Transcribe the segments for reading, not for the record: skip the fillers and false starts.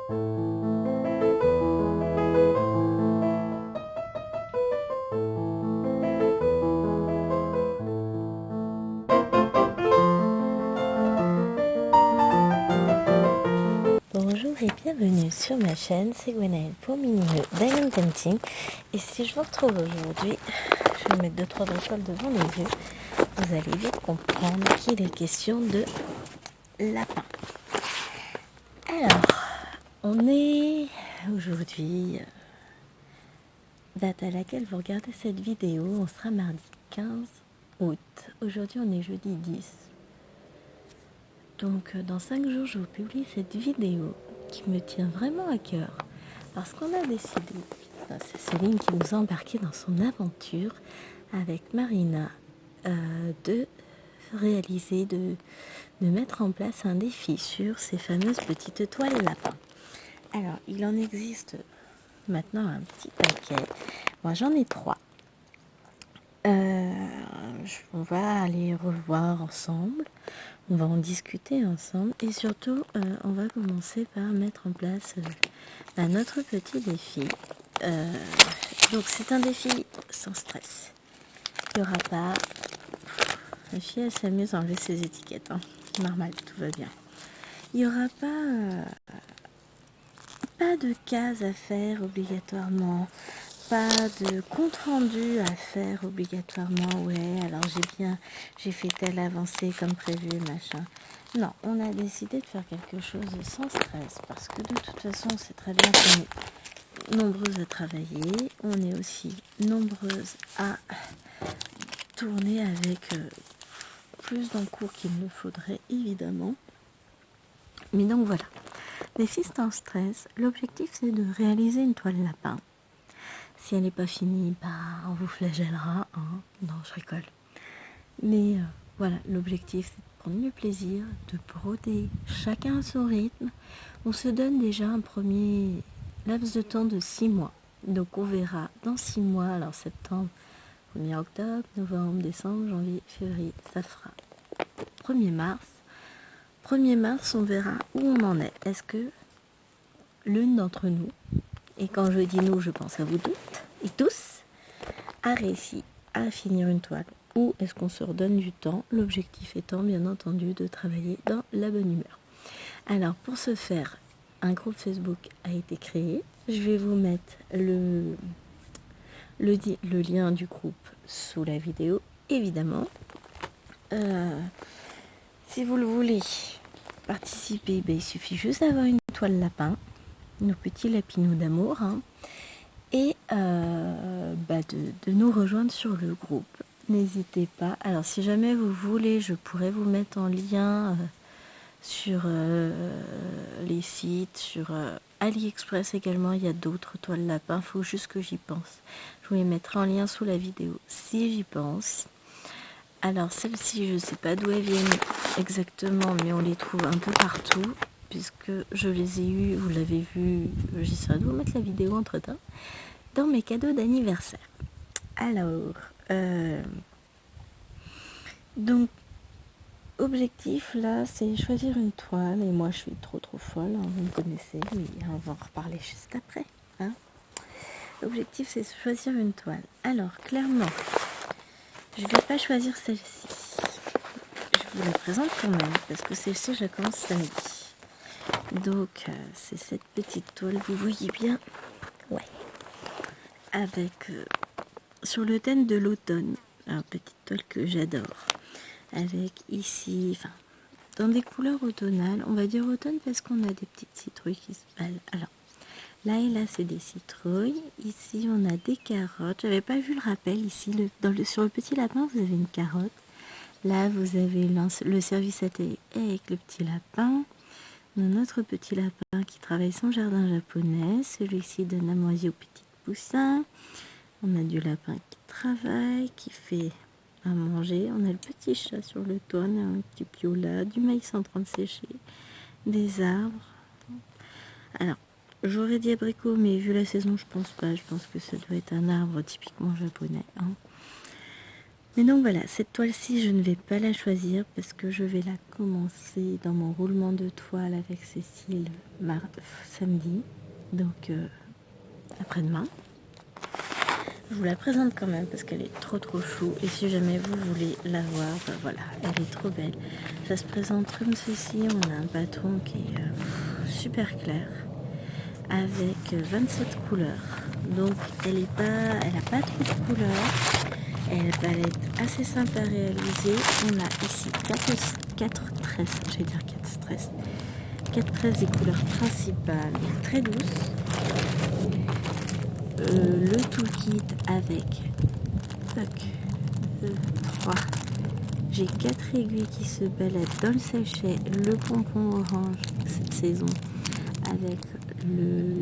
Bonjour et bienvenue sur ma chaîne, c'est Gwenaëlle pour Mini-Me Diamond Painting. Et si je vous retrouve aujourd'hui, je vais mettre 2-3 bricoles devant les yeux. Vous allez vite comprendre qu'il est question de lapin. Alors, on est aujourd'hui, date à laquelle vous regardez cette vidéo, on sera mardi 15 août. Aujourd'hui on est jeudi 10. Donc dans 5 jours je vous publie cette vidéo qui me tient vraiment à cœur parce qu'on a décidé, c'est Céline qui nous a embarqué dans son aventure avec Marina, de réaliser, de mettre en place un défi sur ces fameuses petites toiles lapins. Alors il en existe maintenant un petit paquet, moi j'en ai 3. On va aller revoir ensemble, on va en discuter ensemble et surtout on va commencer par mettre en place notre petit défi. Donc c'est un défi sans stress. Il n'y aura pas... La fille elle s'amuse à enlever ses étiquettes, hein. Normal, tout va bien. Il n'y aura pas de cases à faire obligatoirement. Pas de compte rendu à faire obligatoirement. Ouais, alors j'ai fait telle avancée comme prévu, machin. Non, on a décidé de faire quelque chose sans stress parce que de toute façon, c'est très bien qu'on est nombreuses à travailler. On est aussi nombreuses à tourner avec plus d'encours qu'il ne faudrait, évidemment. Mais donc voilà, défi sans stress. L'objectif, c'est de réaliser une toile lapin. Si elle n'est pas finie, on vous flagellera. Hein. Non, je rigole. Mais voilà, l'objectif, c'est de prendre du plaisir, de broder chacun à son rythme. On se donne déjà un premier laps de temps de 6 mois. Donc on verra dans 6 mois, alors septembre, 1er octobre, novembre, décembre, janvier, février, ça fera 1er mars. 1er mars, on verra où on en est. Est-ce que l'une d'entre nous, et quand je dis nous, je pense à vous toutes et tous, a réussi à finir une toile. Ou est-ce qu'on se redonne du temps, l'objectif étant bien entendu de travailler dans la bonne humeur. Alors pour ce faire, un groupe Facebook a été créé. Je vais vous mettre le lien du groupe sous la vidéo, évidemment. Si vous le voulez participer, il suffit juste d'avoir une toile lapin, nos petits lapinous d'amour, hein, et de nous rejoindre sur le groupe. N'hésitez pas. Alors si jamais vous voulez, je pourrais vous mettre en lien sur les sites, sur AliExpress également. Il y a d'autres toiles lapins, il faut juste que j'y pense. Je vous les mettrai en lien sous la vidéo si j'y pense. Alors celles-ci, je ne sais pas d'où elles viennent exactement, mais on les trouve un peu partout, puisque je les ai eues, vous l'avez vu, j'essaierai de vous mettre la vidéo entre-temps, dans mes cadeaux d'anniversaire. Alors, donc, objectif là, c'est choisir une toile, et moi je suis trop folle, hein, vous me connaissez, oui, on va en reparler juste après. Hein. L'objectif c'est de choisir une toile. Alors, clairement, je ne vais pas choisir celle-ci. Je vous la présente quand même, parce que celle-ci, je la commence samedi. Donc, c'est cette petite toile, vous voyez bien. Ouais. Avec, sur le thème de l'automne, une petite toile que j'adore. Avec ici, dans des couleurs automnales. On va dire automne parce qu'on a des petites citrouilles qui se baladent. Alors, là et là, c'est des citrouilles. Ici, on a des carottes. J'avais pas vu le rappel. Ici, sur le petit lapin, vous avez une carotte. Là, vous avez le service à télé avec le petit lapin. Notre petit lapin qui travaille son jardin japonais. Celui-ci donne à manger aux petits poussins. On a du lapin qui travaille, qui fait à manger. On a le petit chat sur le toit. On a un petit piola, du maïs en train de sécher, des arbres. Alors, j'aurais dit abricot, mais vu la saison, je pense pas. Je pense que ça doit être un arbre typiquement japonais. Hein. Mais donc voilà, cette toile-ci, je ne vais pas la choisir parce que je vais la commencer dans mon roulement de toile avec Cécile samedi, donc après-demain. Je vous la présente quand même parce qu'elle est trop chou, et si jamais vous voulez la voir, ben voilà, elle est trop belle. Ça se présente comme ceci. On a un patron qui est super clair avec 27 couleurs, donc elle n'a pas trop de couleurs. Elle est palette assez simple à réaliser. On a ici 4 tresses, j'allais dire 4 tresses, 4 tresses des couleurs principales très douces. Le toolkit avec 3. J'ai 4 aiguilles qui se baladent dans le sachet, le pompon orange cette saison avec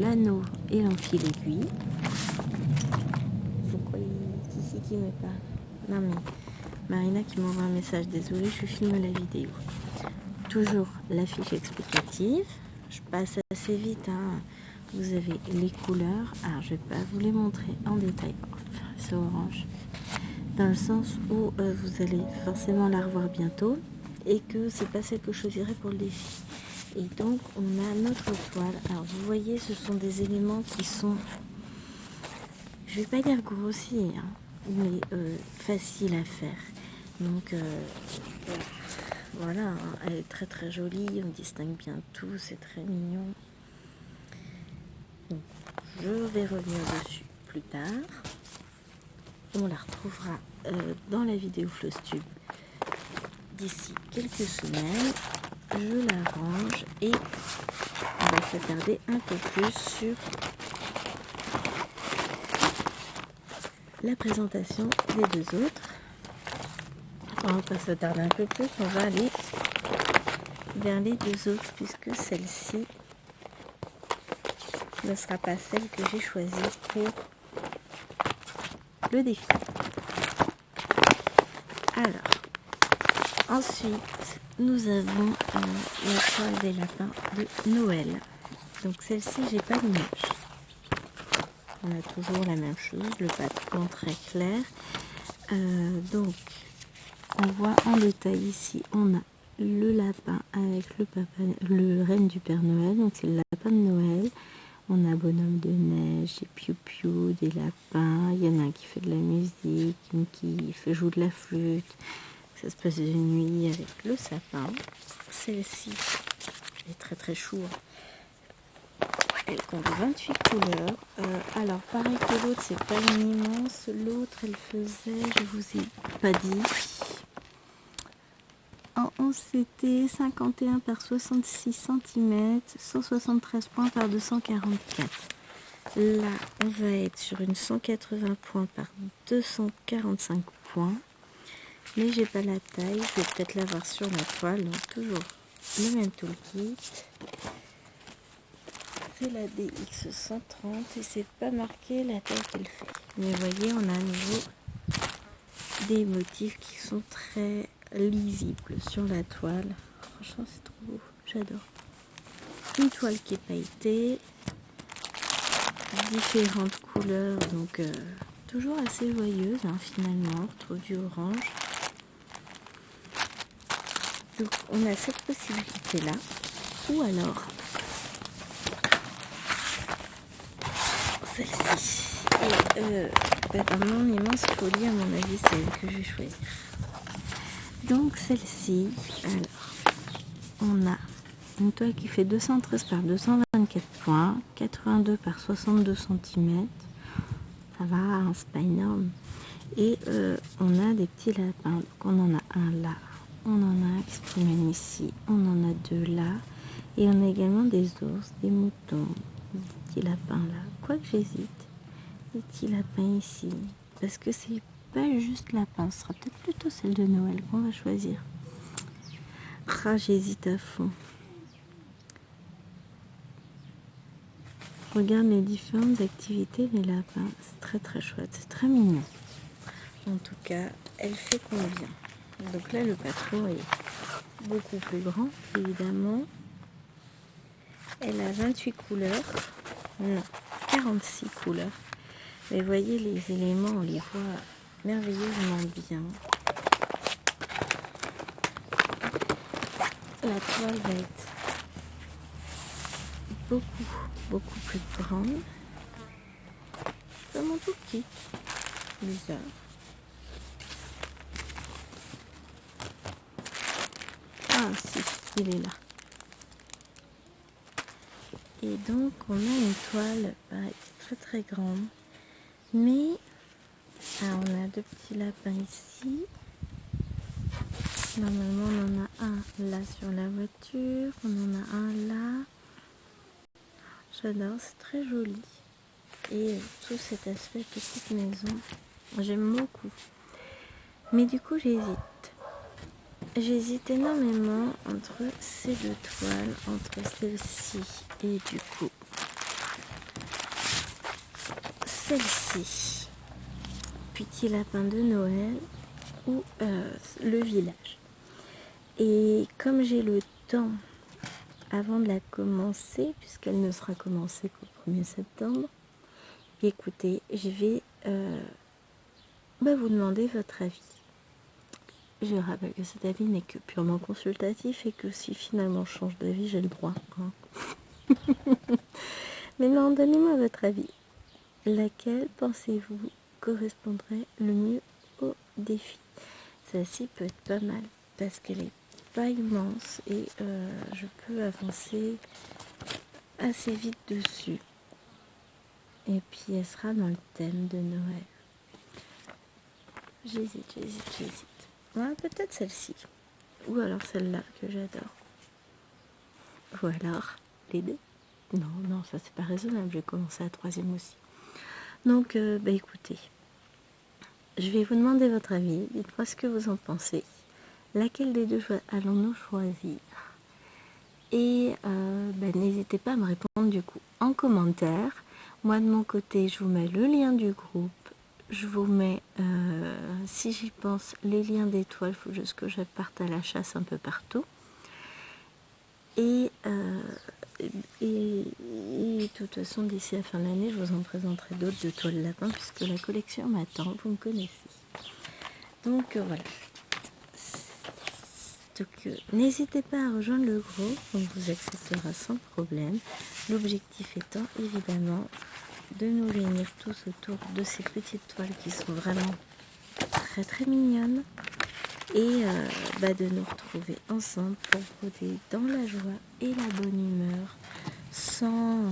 l'anneau et l'enfil aiguille. Pourquoi c'est ici qui me parle? Non mais Marina qui m'envoie un message, désolée, je filme la vidéo. Toujours la fiche explicative, je passe assez vite, hein. Vous avez les couleurs, alors je vais pas vous les montrer en détail, c'est orange, dans le sens où vous allez forcément la revoir bientôt et que c'est pas celle que je choisirai pour le défi. Et donc on a notre toile. Alors vous voyez, ce sont des éléments qui sont, je vais pas dire grossiers, hein, mais faciles à faire. Donc voilà, hein, elle est très jolie, on distingue bien tout, c'est très mignon. Donc, je vais revenir dessus plus tard. On la retrouvera dans la vidéo Flosstube d'ici quelques semaines. Je la range et on va s'attarder un peu plus sur la présentation des deux autres. On va pas s'attarder un peu plus, on va aller vers les deux autres puisque celle-ci ne sera pas celle que j'ai choisie pour le défi. Alors, ensuite, nous avons la toile des lapins de Noël. Donc celle-ci, j'ai pas l'image. On a toujours la même chose, le patron très clair. Donc, on voit en détail ici, on a le lapin avec le renne du Père Noël, donc c'est le lapin de Noël. On a bonhomme de neige, des piou-piou, des lapins. Il y en a un qui fait de la musique, une qui fait jouer de la flûte. Ça se passe de nuit avec le sapin. Celle-ci est très chou. Elle compte 28 couleurs. Alors, pareil que l'autre, c'est pas une immense. L'autre, elle faisait, je vous ai pas dit. En 11, c'était 51 par 66 cm, 173 points par 244. Là, on va être sur une 180 points par 245 points. Mais j'ai pas la taille, je vais peut-être l'avoir sur la toile. Donc toujours le même toolkit. C'est la DX130 et c'est pas marqué la taille qu'elle fait. Mais vous voyez, on a à nouveau des motifs qui sont très lisible sur la toile. Franchement, c'est trop beau, j'adore. Une toile qui est pailletée, différentes couleurs, donc toujours assez joyeuse, hein, finalement. On retrouve du orange. Donc on a cette possibilité là, ou alors celle-ci. Et dans mon immense folie, à mon avis, c'est elle que je vais choisir. Donc celle-ci, alors, on a une toile qui fait 213 par 224 points, 82 par 62 cm, ça va, c'est pas énorme. Et on a des petits lapins, donc on en a un là, on en a un qui se promène ici, on en a deux là, et on a également des ours, des moutons, des petits lapins là, quoique j'hésite, des petits lapins ici, parce que c'est pas juste lapin, ce sera peut-être plutôt celle de Noël qu'on va choisir. Ah, j'hésite à fond. Regarde les différentes activités des lapins, c'est très chouette, c'est très mignon. En tout cas, elle fait combien? Donc là, le patron est beaucoup plus grand, évidemment. Elle a 28 couleurs, non, 46 couleurs. Mais voyez, les éléments, on les voit merveilleusement bien. La toile va être beaucoup plus grande. Vraiment tout petit. Bizarre. Ah si, il est là. Et donc on a une toile très grande. Mais on a deux petits lapins ici. Normalement on en a un là sur la voiture. On en a un là. J'adore, c'est très joli. Et tout cet aspect petite maison, j'aime beaucoup. Mais du coup j'hésite. J'hésite énormément entre ces deux toiles, entre celle-ci et du coup celle-ci. Petit lapin de Noël ou le village. Et comme j'ai le temps avant de la commencer, puisqu'elle ne sera commencée qu'au 1er septembre, écoutez, je vais vous demander votre avis. Je rappelle que cet avis n'est que purement consultatif et que si finalement je change d'avis, j'ai le droit. Hein. Mais non, donnez-moi votre avis. Laquelle pensez-vous correspondrait le mieux au défi? Celle-ci peut être pas mal parce qu'elle est pas immense et je peux avancer assez vite dessus. Et puis elle sera dans le thème de Noël. J'hésite. Ouais, peut-être celle-ci. Ou alors celle-là que j'adore. Ou alors les deux. Non, ça c'est pas raisonnable. Je vais commencer à la 3e aussi. Donc, écoutez. Je vais vous demander votre avis. Dites-moi ce que vous en pensez. Laquelle des deux allons-nous choisir? Et n'hésitez pas à me répondre du coup en commentaire. Moi de mon côté, je vous mets le lien du groupe. Je vous mets, si j'y pense, les liens d'étoiles. Il faut juste que je parte à la chasse un peu partout. Et de toute façon, d'ici la fin de l'année, je vous en présenterai d'autres de toiles lapin puisque la collection m'attend, vous me connaissez. Donc voilà. Donc n'hésitez pas à rejoindre le groupe, on vous acceptera sans problème. L'objectif étant évidemment de nous réunir tous autour de ces petites toiles qui sont vraiment très mignonnes et de nous retrouver ensemble pour broder dans la joie et la bonne humeur sans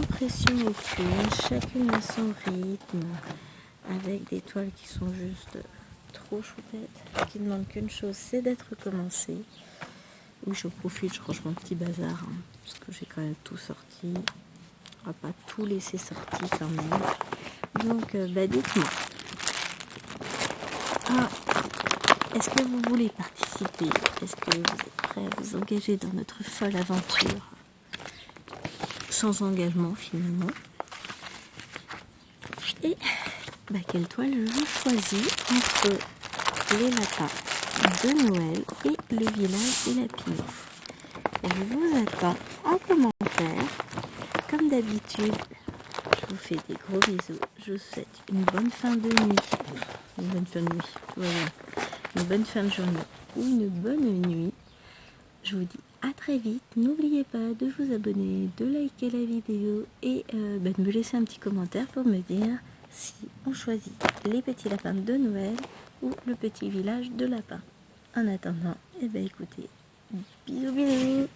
pression aucune, chacune à son rythme, avec des toiles qui sont juste trop chouettes, qui ne demandent qu'une chose, c'est d'être commencée. Oui, je profite, je range mon petit bazar, hein, parce que j'ai quand même tout sorti. On va pas tout laisser sorti quand même. Donc, dites-moi. Est-ce que vous voulez participer? Est-ce que vous êtes prêts à vous engager dans notre folle aventure? Sans engagement, finalement. Et quelle toile je choisis entre les lapins de Noël et le village des lapinous? Je vous attends en commentaire. Comme d'habitude, je vous fais des gros bisous. Je vous souhaite une bonne fin de nuit. Une bonne fin de nuit. Voilà. Une bonne fin de journée ou une bonne nuit. Je vous dis à très vite. N'oubliez pas de vous abonner, de liker la vidéo et de me laisser un petit commentaire pour me dire si on choisit les petits lapins de Noël ou le petit village de lapins. En attendant, écoutez, bisous.